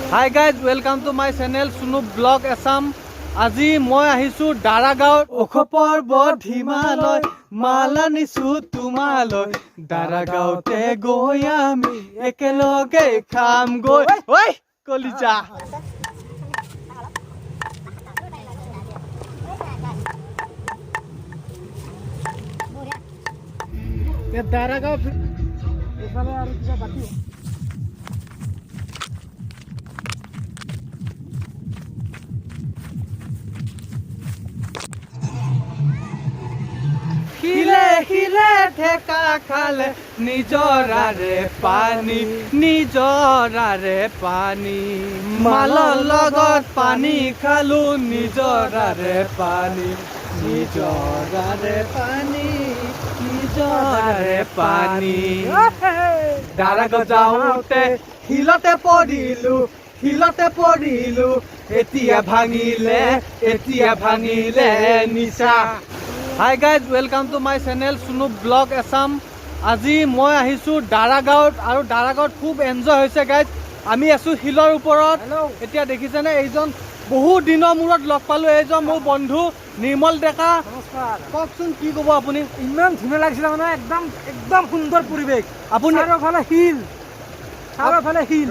Hi guys, welcome to my channel Sunu Vlog Assam. আজি মই আহিছো দাৰাগাঁৱত অখপৰ বধ হিমালয় মাল আনিছো তোমালৈ দাৰাগাঁৱতে গৈ আমি একেলগে খাম গৈ ঐ কলিজা দাৰাগাঁও এফালে আৰু কিবা বাকি हिले हिले ঠেকা খালে নিজৰাৰে পানী মালৰ লগত পানী খালো নিজৰাৰে পানী দাৰাগাঁও যাওঁতে শিলতে পৰিলো এতিয়া ভাঙিলে নিচা Hi guys, welcome to my channel Sunu Vlog Assam. আজি মই আহিছো দাৰাগাঁৱত আৰু দাৰাগাঁৱত খুব এনজয় হৈছে গাইজ আমি আছো হিলৰ ওপৰত এতিয়া দেখিছেনে এইজন বহু দিনৰ মূৰত লগ পালো এইজন মোৰ বন্ধু নিৰ্মল ডেকা নমস্কাৰ কওকচোন কি ক'ব আপুনি ইমান ধুনীয়া লাগিছিল মানে একদম সুন্দৰ পৰিৱেশ আপুনি চাৰিওফালে হিল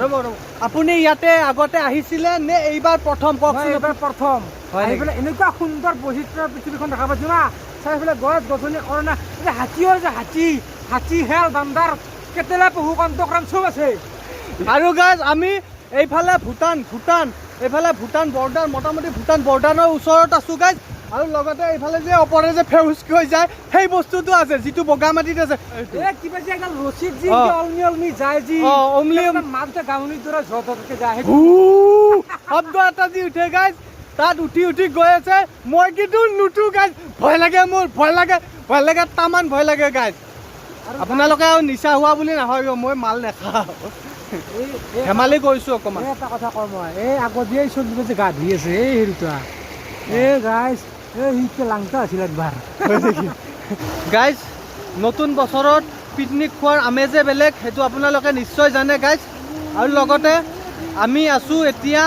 আপুনি ইয়াতে আগতে আহিছিলে নে এইবাৰ প্ৰথম কওকচোন এইবাৰ প্ৰথম আহি পেলাই এনেকুৱা সুন্দৰ বৈচিত্ৰ পৃথিৱীখন দেখা পাইছো না চাৰিওফালে গছ গছনি অৰণ্য হাতীৰ যে হাতী হেল বান্দাৰ কেটেলা পহু কন্তকৰাম চব আছে আৰু গাইজ আমি এইফালে ভূটান বৰ্ডাৰ মোটামুটি ভূটান বৰ্ডাৰৰ ওচৰত আছো গাইজ আৰু লগতে এইফালে যে ওপৰে যে ফেউজ হৈ যায় সেই বস্তুটো আছে যিটো বগা মাটিত আছে কিবা যে এডাল ৰছীত যি অলমি যায় যি মাজতে গাঁৱলীৰ দৰে ঝটকে যায় শব্দ এটা যি উঠে গাইজ তাত উঠি গৈ আছে মই কিন্তু নুঠো গাইজ ভয় লাগে তামান ভয় লাগে গাইজ আপোনালোকে আৰু নিচা হোৱা বুলি নহয় মই মাল নেখাওঁ ধেমালি কৰিছো অকণমান এটা কথা কওঁ মই এই আগত যে চলিব যে গা ধুই আছে এই হেৰিটা এই গাইজ এই লাংটা আছিল একবাৰ গাইজ নতুন বছৰত পিকনিক খোৱাৰ আমেজে বেলেগ সেইটো আপোনালোকে নিশ্চয় জানে গাইজ আৰু লগতে আমি আছো এতিয়া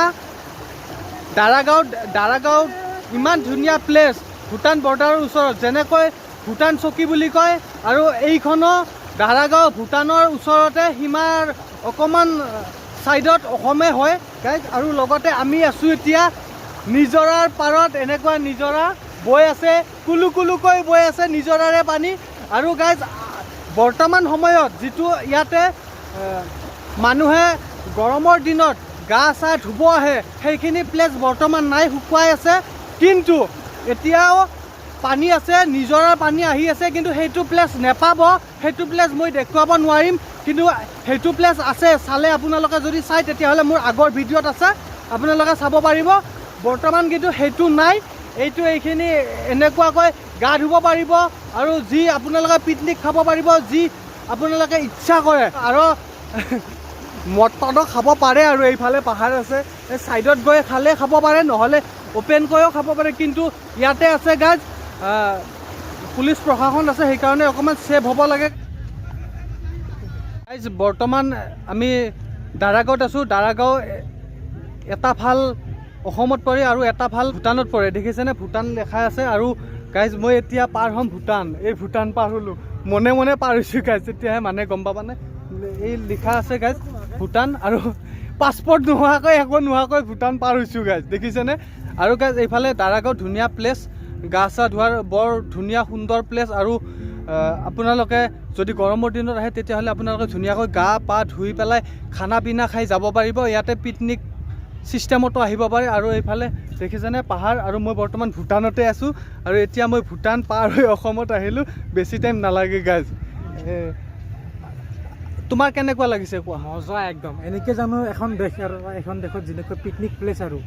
দাৰাগাঁৱত ইমান ধুনীয়া প্লেচ ভূটান বৰ্ডাৰৰ ওচৰত যেনেকৈ ভূটান চকী বুলি কয় আৰু এইখনো দাৰাগাঁও ভূটানৰ ওচৰতে সীমাৰ অকণমান ছাইডত অসমে হয় গাইজ আৰু লগতে আমি আছোঁ এতিয়া নিজৰাৰ পাৰত এনেকুৱা নিজৰা বৈ আছে কুলুকৈ বৈ আছে নিজৰাৰে পানী আৰু গাইজ বৰ্তমান সময়ত যিটো ইয়াতে মানুহে গৰমৰ দিনত গা চা ধুব আহে সেইখিনি প্লেচ বৰ্তমান নাই শুকুৱাই আছে কিন্তু এতিয়াও পানী আছে নিজৰাৰ পানী আহি আছে কিন্তু সেইটো প্লেচ নেপাব সেইটো প্লেচ মই দেখুৱাব নোৱাৰিম কিন্তু সেইটো প্লেচ আছে চালে আপোনালোকে যদি চাই তেতিয়াহ'লে মোৰ আগৰ ভিডিঅ'ত আছে আপোনালোকে চাব পাৰিব বৰ্তমান কিন্তু সেইটো নাই এইখিনি এনেকুৱাকৈ গা ধুব পাৰিব আৰু যি আপোনালোকে পিকনিক খাব পাৰিব যি আপোনালোকে ইচ্ছা কৰে আৰু মদ পানো খাব পাৰে আৰু এইফালে পাহাৰ আছে এই ছাইডত গৈ খাব পাৰে নহ'লে অ'পেনকৈও খাব পাৰে কিন্তু ইয়াতে আছে গাইজ পুলিচ প্ৰশাসন আছে সেইকাৰণে অকণমান ছেফ হ'ব লাগে গাইজ বৰ্তমান আমি দাৰাগাঁৱত আছোঁ দাৰাগাঁও এটা ফাল অসমত পৰে আৰু এটা ফাল ভূটানত পৰে দেখিছেনে ভূটান লেখা আছে আৰু গাইজ মই এতিয়া পাৰ হ'ম ভূটান এই ভূটান পাৰ হ'লোঁ মনে পাৰ হৈছোঁ গাইজ তেতিয়াহে মানে গম পাবানে এই লিখা আছে গাইজ ভূটান আৰু পাছপৰ্ট নোহোৱাকৈ ভূটান পাৰ হৈছোঁ গাইজ দেখিছেনে আৰু গাইজ এইফালে দাৰাগাঁও ধুনীয়া প্লেচ গা চা ধোৱাৰ বৰ ধুনীয়া সুন্দৰ প্লেচ আৰু আপোনালোকে যদি গৰমৰ দিনত আহে তেতিয়াহ'লে আপোনালোকে ধুনীয়াকৈ গা পা ধুই পেলাই খানা পিনা খাই যাব পাৰিব ইয়াতে পিকনিক ছিষ্টেমতো আহিব পাৰে আৰু এইফালে দেখিছেনে পাহাৰ আৰু মই বৰ্তমান ভূটানতে আছোঁ আৰু এতিয়া মই ভূটান পাৰ হৈ অসমত আহিলোঁ বেছি টাইম নালাগে গাইজ তোমাৰ কেনেকুৱা লাগিছে কোৱা মজা একদম এনেকৈ জানো এখন দেশ আৰু এখন দেশত যেনেকৈ পিকনিক প্লেচ আৰু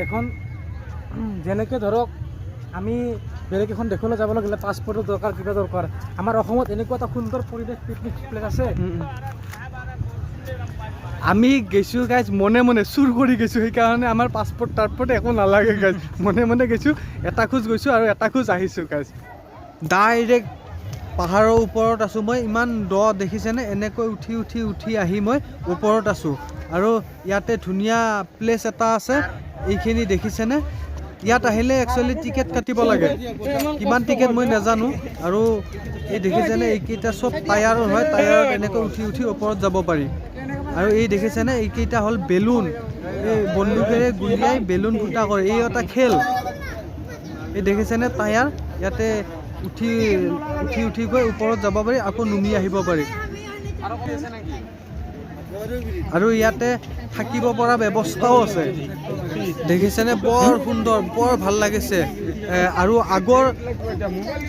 এখন যেনেকৈ ধৰক আমি বেলেগ এখন দেশলৈ যাবলৈ গ'লে পাছপৰ্টৰ দৰকাৰ কিবা দৰকাৰ আমাৰ অসমত এনেকুৱা এটা সুন্দৰ পৰিৱেশ পিকনিক প্লেচ আছে আমি গৈছোঁ গাইজ মনে চুৰ কৰি গৈছোঁ সেইকাৰণে আমাৰ পাছপৰ্ট একো নালাগে গাইজ মনে গৈছোঁ এটা খোজ গৈছোঁ আৰু এটা খোজ আহিছোঁ গাইজ ডাইৰেক্ট পাহাৰৰ ওপৰত আছোঁ মই। ইমান দ দেখিছেনে? এনেকৈ উঠি উঠি উঠি আহি মই ওপৰত আছোঁ আৰু ইয়াতে ধুনীয়া প্লেচ এটা আছে। এইখিনি দেখিছেনে? ইয়াত আহিলে একচুৱেলি টিকেট কাটিব লাগে। কিমান টিকেট মই নাজানো। আৰু এই দেখিছেনে এইকেইটা চব টায়াৰৰ হয়। টায়াৰত এনেকৈ উঠি উঠি ওপৰত যাব পাৰি। আৰু এই দেখিছেনে এইকেইটা হ'ল বেলুন। এই বন্দুকেৰে গুলিয়াই বেলুন ফুটা কৰে। এই এটা খেল। এই দেখিছেনে টায়াৰ? ইয়াতে উঠি উঠি উঠি গৈ ওপৰত যাব পাৰি, আকৌ নুমি আহিব পাৰি। আৰু ইয়াতে থাকিব পৰা ব্যৱস্থাও আছে। দেখিছেনে? বৰ সুন্দৰ, বৰ ভাল লাগিছে। আৰু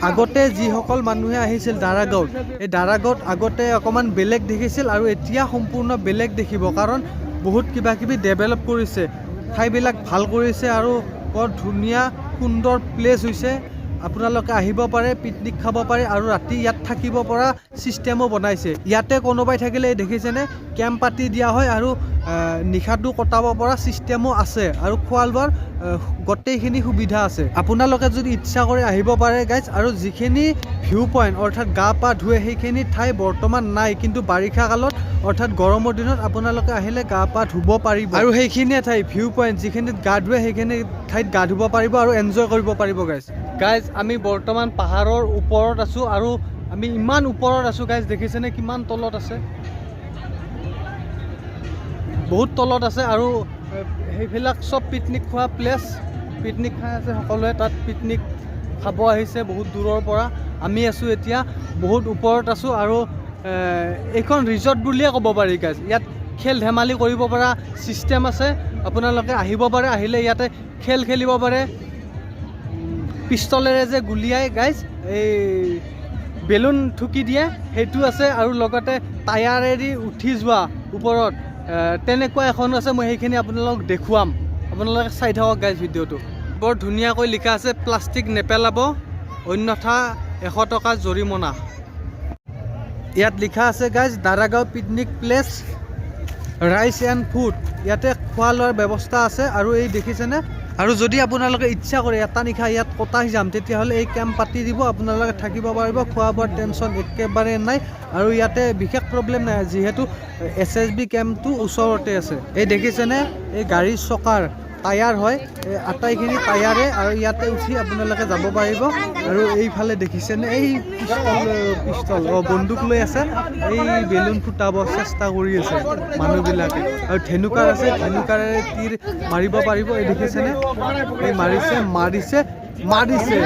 আগতে যিসকল মানুহে আহিছিল দাৰাগাঁৱত, এই দাৰাগাঁৱত আগতে অকণমান বেলেগ দেখিছিল আৰু এতিয়া সম্পূৰ্ণ বেলেগ দেখিব। কাৰণ বহুত কিবা কিবি ডেভেলপ কৰিছে, ঠাইবিলাক ভাল কৰিছে আৰু বৰ ধুনীয়া সুন্দৰ প্লেচ হৈছে। আপোনালোকে আহিব পাৰে, পিকনিক খাব পাৰে আৰু ৰাতি ইয়াত থাকিব পৰা ছিষ্টেমো বনাইছে। ইয়াতে কোনোবাই থাকিলে দেখিছেনে কেম্প পাতি দিয়া হয় আৰু নিশাটো কটাব পৰা ছিষ্টেমো আছে আৰু খোৱা লোৱাৰ গোটেইখিনি সুবিধা আছে। আপোনালোকে যদি ইচ্ছা কৰি আহিব পাৰে গাইজ। আৰু যিখিনি ভিউ পইণ্ট অৰ্থাৎ গা পা ধুৱে সেইখিনি ঠাই বৰ্তমান নাই, কিন্তু বাৰিষা কালত অৰ্থাৎ গৰমৰ দিনত আপোনালোকে আহিলে গা পা ধুব পাৰিব। আৰু সেইখিনিয়ে ঠাই ভিউ পইণ্ট, যিখিনিত গা ধুৱে সেইখিনি ঠাইত গা ধুব পাৰিব আৰু এনজয় কৰিব পাৰিব গাইজ। আমি বৰ্তমান পাহাৰৰ ওপৰত আছোঁ আৰু আমি ইমান ওপৰত আছোঁ গাইজ। দেখিছেনে কিমান তলত আছে? বহুত তলত আছে। আৰু সেইবিলাক চব পিকনিক খোৱা প্লেচ। পিকনিক খাই আছে সকলোৱে, তাত পিকনিক খাব আহিছে বহুত দূৰৰ পৰা। আমি আছোঁ এতিয়া বহুত ওপৰত আছোঁ আৰু এইখন ৰিজৰ্ট বুলিয়ে ক'ব পাৰি গাইজ। ইয়াত খেল ধেমালি কৰিব পৰা ছিষ্টেম আছে। আপোনালোকে আহিব পাৰে, আহিলে ইয়াতে খেল খেলিব পাৰে। পিষ্টলেৰে যে গুলিয়াই গাইজ, এই বেলুন ঠুকি দিয়ে সেইটো আছে। আৰু লগতে টায়াৰেদি উঠি যোৱা ওপৰত তেনেকুৱা এখন আছে। মই সেইখিনি আপোনালোকক দেখুৱাম, আপোনালোকে চাই থাকক গাইজ ভিডিঅ'টো। বৰ ধুনীয়াকৈ লিখা আছে প্লাষ্টিক নেপেলাব, অন্যথা 100 টকা জৰিমনা। ইয়াত লিখা আছে guys Daragaon picnic place, rice and food. ইয়াতে খোৱা লোৱাৰ ব্যৱস্থা আছে। আৰু এই দেখিছেনে? আৰু যদি আপোনালোকে ইচ্ছা কৰে এটা নিশা ইয়াত কটাই যাম, তেতিয়াহ'লে এই কেম্প পাতি দিব, আপোনালোকে থাকিব পাৰিব। খোৱা বোৱাৰ টেনশ্যন একেবাৰে নাই আৰু ইয়াতে বিশেষ প্ৰব্লেম নাই, যিহেতু SSB কেম্পটো ওচৰতে আছে। এই দেখিছেনে এই গাড়ীৰ চকাৰ টায়াৰ হয়, এই আটাইখিনি টায়াৰে। আৰু ইয়াতে উঠি আপোনালোকে যাব পাৰিব। আৰু এইফালে দেখিছেনে এই পিষ্টল বন্দুক লৈ আছে, এই বেলুন ফুটাব চেষ্টা কৰি আছে মানুহবিলাকে। আৰু ধেনুকাৰ আছে, ধেনুকাৰেৰে তীৰ মাৰিব পাৰিব। এই দেখিছেনে এই মাৰিছে মাৰিছে মাৰিছে।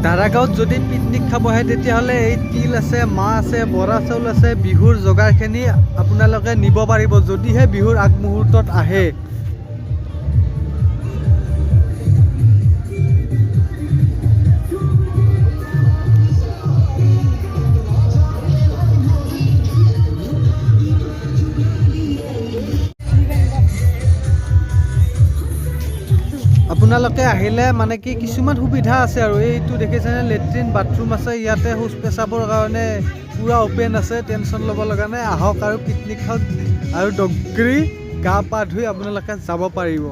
দাৰাগাঁৱত যদি পিকনিক খাব আহে তেতিয়াহ'লে এই তিল আছে, মাহ আছে, বৰা চাউল আছে, বিহুৰ যোগাৰখিনি আপোনালোকে নিব পাৰিব যদিহে বিহুৰ আগমুহূৰ্তত আহে। আপোনালোকে আহিলে মানে কি কিছুমান সুবিধা আছে আৰু এইটো দেখিছেনে লেট্ৰিন বাথৰুম আছে ইয়াতে শৌচ পেচাবৰ কাৰণে পুৰা অপেন আছে, টেনশ্যন ল'ব লগা নাই। আহক আৰু পিকনিক খাওক আৰু ডগৰি গা পা ধুই আপোনালোকে যাব পাৰিব।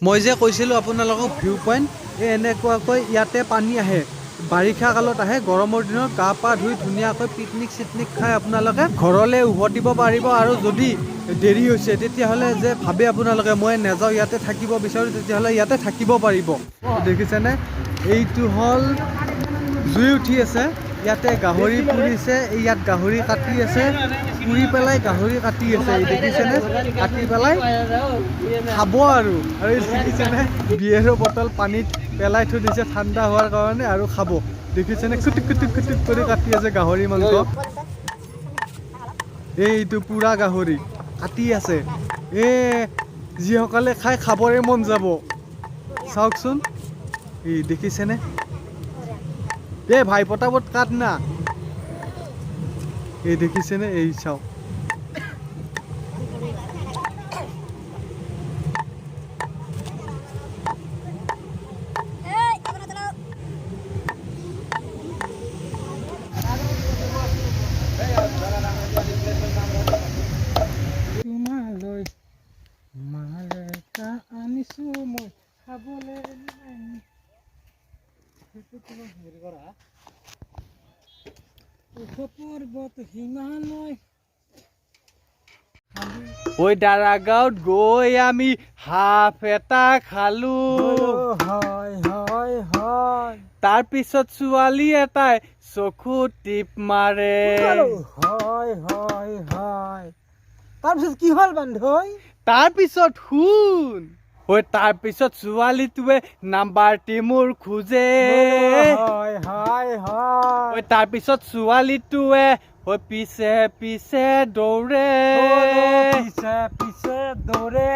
মই যে কৈছিলোঁ আপোনালোকক ভিউ পইণ্ট, এই এনেকুৱাকৈ ইয়াতে পানী আহে, বাৰিষা কালত আহে, গৰমৰ দিনত গা পা ধুই ধুনীয়াকৈ পিকনিক চিকনিক খাই আপোনালোকে ঘৰলৈ উভতিব পাৰিব। আৰু যদি দেৰি হৈছে তেতিয়াহ'লে যে ভাবে আপোনালোকে মই নাযাওঁ ইয়াতে থাকিব বিচাৰোঁ, তেতিয়াহ'লে ইয়াতে থাকিব পাৰিব। দেখিছেনে এইটো হ'ল জুই উঠি আছে, ইয়াতে গাহৰি পুৰিছে, ইয়াত গাহৰি কাটি আছে, পুৰি পেলাই গাহৰি কাটি আছে, এই দেখিছেনে কাটি পেলাই খাব আৰু এই দেখিছেনে বিয়েৰৰ বটল পানীত পেলাই থৈ দিছে ঠাণ্ডা হোৱাৰ কাৰণে আৰু খাব। দেখিছেনে খুটুক খুটুক খুটুক কৰি কাটি আছে গাহৰি মাংস, এইটো পুৰা গাহৰি কাটি আছে। যিসকলে খাই খাবৰে মন যাব চাওকচোন, এই দেখিছেনে ভাই পটাপট কাট না, এই দেখিছেনে এই চাওক। তোমালৈ মালেকা আনিছো মই খাবলৈ ঐ দাৰাগাঁৱত গৈ আমি হাফ এটা খালো, তাৰপিছত ছোৱালী এটাই চকু টিপ মাৰে। তাৰপিছত কি হ'ল বান্ধৈ? তাৰপিছত শুন, তাৰপিছত ছোৱালীটোৱে নাম্বাৰটি মোৰ খোজে, তাৰপিছত ছোৱালীটোৱে পিছে পিছে দৌৰে, পিছে পিছে দৌৰে।